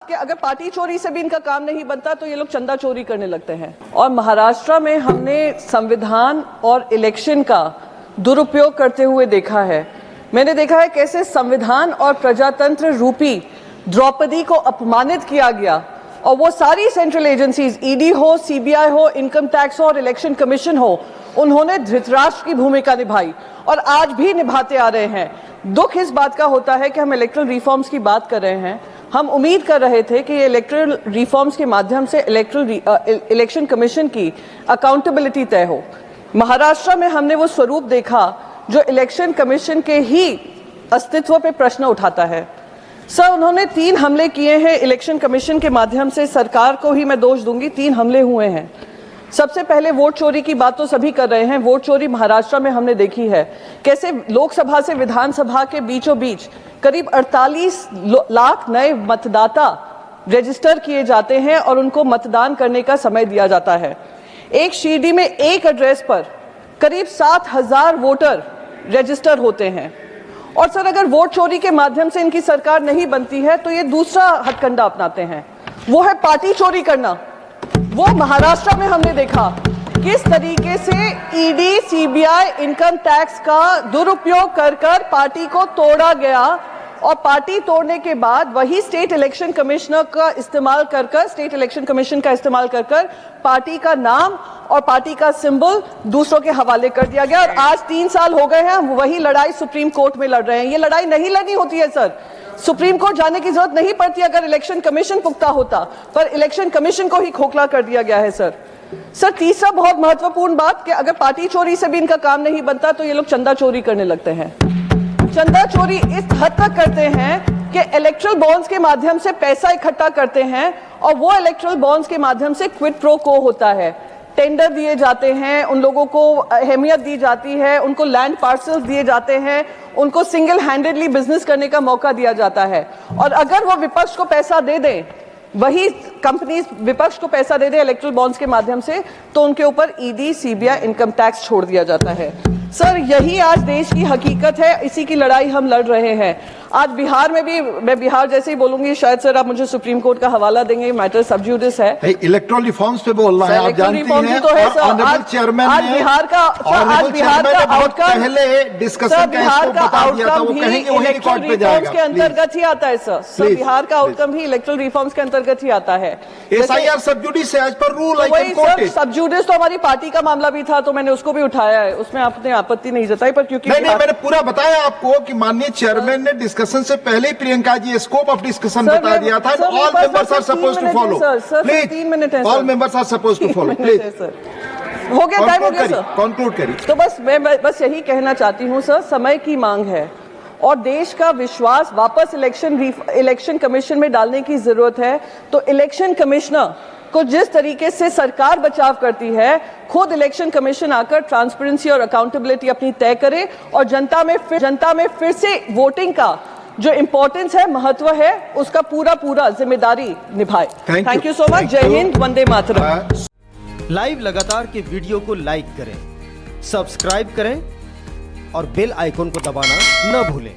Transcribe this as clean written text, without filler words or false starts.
कि अगर पार्टी चोरी से भी इनका काम नहीं बनता तो ये लोग चंदा चोरी करने लगते हैं। और महाराष्ट्र में हमने संविधान और इलेक्शन का दुरुपयोग करते हुए देखा है। मैंने देखा है कैसे संविधान और प्रजातंत्र रूपी द्रौपदी को अपमानित किया गया और वो सारी सेंट्रल एजेंसीज ईडी हो, सीबीआई हो, इनकम टैक्स हो और इलेक्शन कमीशन हो, उन्होंने धृतराष्ट्र की भूमिका निभाई और आज भी निभाते आ रहे हैं। दुख इस बात का होता है कि हम इलेक्ट्रल रिफॉर्म्स की बात कर रहे हैं। हम उम्मीद कर रहे थे कि ये इलेक्ट्रल रिफॉर्म्स के माध्यम से इलेक्शन कमीशन की अकाउंटेबिलिटी तय हो। महाराष्ट्र में हमने वो स्वरूप देखा जो इलेक्शन कमीशन के ही अस्तित्व पे प्रश्न उठाता है। सर, उन्होंने 3 हमले किए हैं इलेक्शन कमीशन के माध्यम से। सरकार को ही मैं दोष दूंगी, 3 हमले हुए हैं। सबसे पहले वोट चोरी की बात तो सभी कर रहे हैं। वोट चोरी महाराष्ट्र में हमने देखी है कैसे लोकसभा से विधानसभा के बीचों बीच करीब 48 लाख नए मतदाता रजिस्टर किए जाते हैं और उनको मतदान करने का समय दिया जाता है। एक शिरडी में एक एड्रेस पर करीब 7,000 वोटर रजिस्टर होते हैं। और सर, अगर वोट चोरी के माध्यम से इनकी सरकार नहीं बनती है तो ये दूसरा हथकंडा अपनाते हैं, वो है पार्टी चोरी करना। वो महाराष्ट्र में हमने देखा किस तरीके से ईडी, सीबीआई, इनकम टैक्स का दुरुपयोग कर पार्टी को तोड़ा गया और पार्टी तोड़ने के बाद वही स्टेट इलेक्शन कमिश्नर का इस्तेमाल कर स्टेट इलेक्शन कमीशन का इस्तेमाल कर पार्टी का नाम और पार्टी का सिंबल दूसरों के हवाले कर दिया गया। और आज 3 साल हो गए हैं, हम वही लड़ाई सुप्रीम कोर्ट में लड़ रहे हैं। ये लड़ाई नहीं लड़नी होती है सर, सुप्रीम कोर्ट जाने की जरूरत नहीं पड़ती अगर इलेक्शन कमीशन पुख्ता होता, पर इलेक्शन कमीशन को ही खोखला कर दिया गया है। सर, तीसरा बहुत महत्वपूर्ण बात कि अगर पार्टी चोरी से भी इनका काम नहीं बनता तो ये लोग चंदा चोरी करने लगते हैं। चंदा चोरी इस हद तक करते हैं कि इलेक्ट्रल बॉन्ड्स के माध्यम से पैसा इकट्ठा करते हैं और वो इलेक्ट्रल बॉन्ड्स के माध्यम से क्विड प्रो को होता है। टेंडर दिए जाते हैं, उन लोगों को अहमियत दी जाती है, उनको लैंड पार्सल्स दिए जाते हैं, उनको सिंगल हैंडेडली बिजनेस करने का मौका दिया जाता है। और अगर वो विपक्ष को पैसा दे दें, वही कंपनीज विपक्ष को पैसा दे दे इलेक्ट्रल बॉन्ड्स के माध्यम से, तो उनके ऊपर ईडी, सीबीआई, इनकम टैक्स छोड़ दिया जाता है। सर, यही आज देश की हकीकत है, इसी की लड़ाई हम लड़ रहे हैं। आज बिहार में भी, मैं बिहार जैसे ही बोलूंगी, शायद सर आप मुझे सुप्रीम कोर्ट का हवाला देंगे, मैटर सब जुडिस है। इलेक्ट्रल रिफॉर्म्स पे बोल रहा है, आप जानती हैं, तो है सर। ऑनरेबल चेयरमैन आज बिहार का आउटकम पहले डिस्कशन का इसको बता दिया था, वो कहेंगे वही रिकॉर्ड पे जाएगा, के अंतर्गत ही आता है सर। बिहार का आउटकम ही इलेक्ट्रल रिफॉर्म्स के अंतर्गत ही आता है। SIR sub judice as per rule I can quote it. Sub judice तो हमारी पार्टी का मामला भी था, तो मैंने उसको भी उठाया है, उसमें आपने आपत्ति नहीं जताई, पर क्योंकि नहीं, मैंने पूरा बताया आपको कि माननीय चेयरमैन ने डिस्कशन से पहले Priyanka ji scope of discussion बता दिया था। All members are supposed to follow. Please, 3 minute है, all members are supposed to follow. Please, हो गया, टाइम हो गया सर, कंक्लूड करिए। तो बस मैं बस यही कहना चाहती हूँ सर, समय की मांग है और देश का विश्वास वापस इलेक्शन कमीशन में डालने की जरूरत है। तो इलेक्शन कमिश्नर को जिस तरीके से सरकार बचाव करती है, खुद इलेक्शन कमीशन आकर ट्रांसपेरेंसी और अकाउंटेबिलिटी अपनी तय करे और जनता में फिर से वोटिंग का जो इंपॉर्टेंस है, महत्व है, उसका पूरा जिम्मेदारी निभाए। Thank you so much. जय हिंद, वंदे मातरम। लाइव लगातार के वीडियो को लाइक करें, सब्सक्राइब करें और बेल आइकॉन को दबाना न भूलें।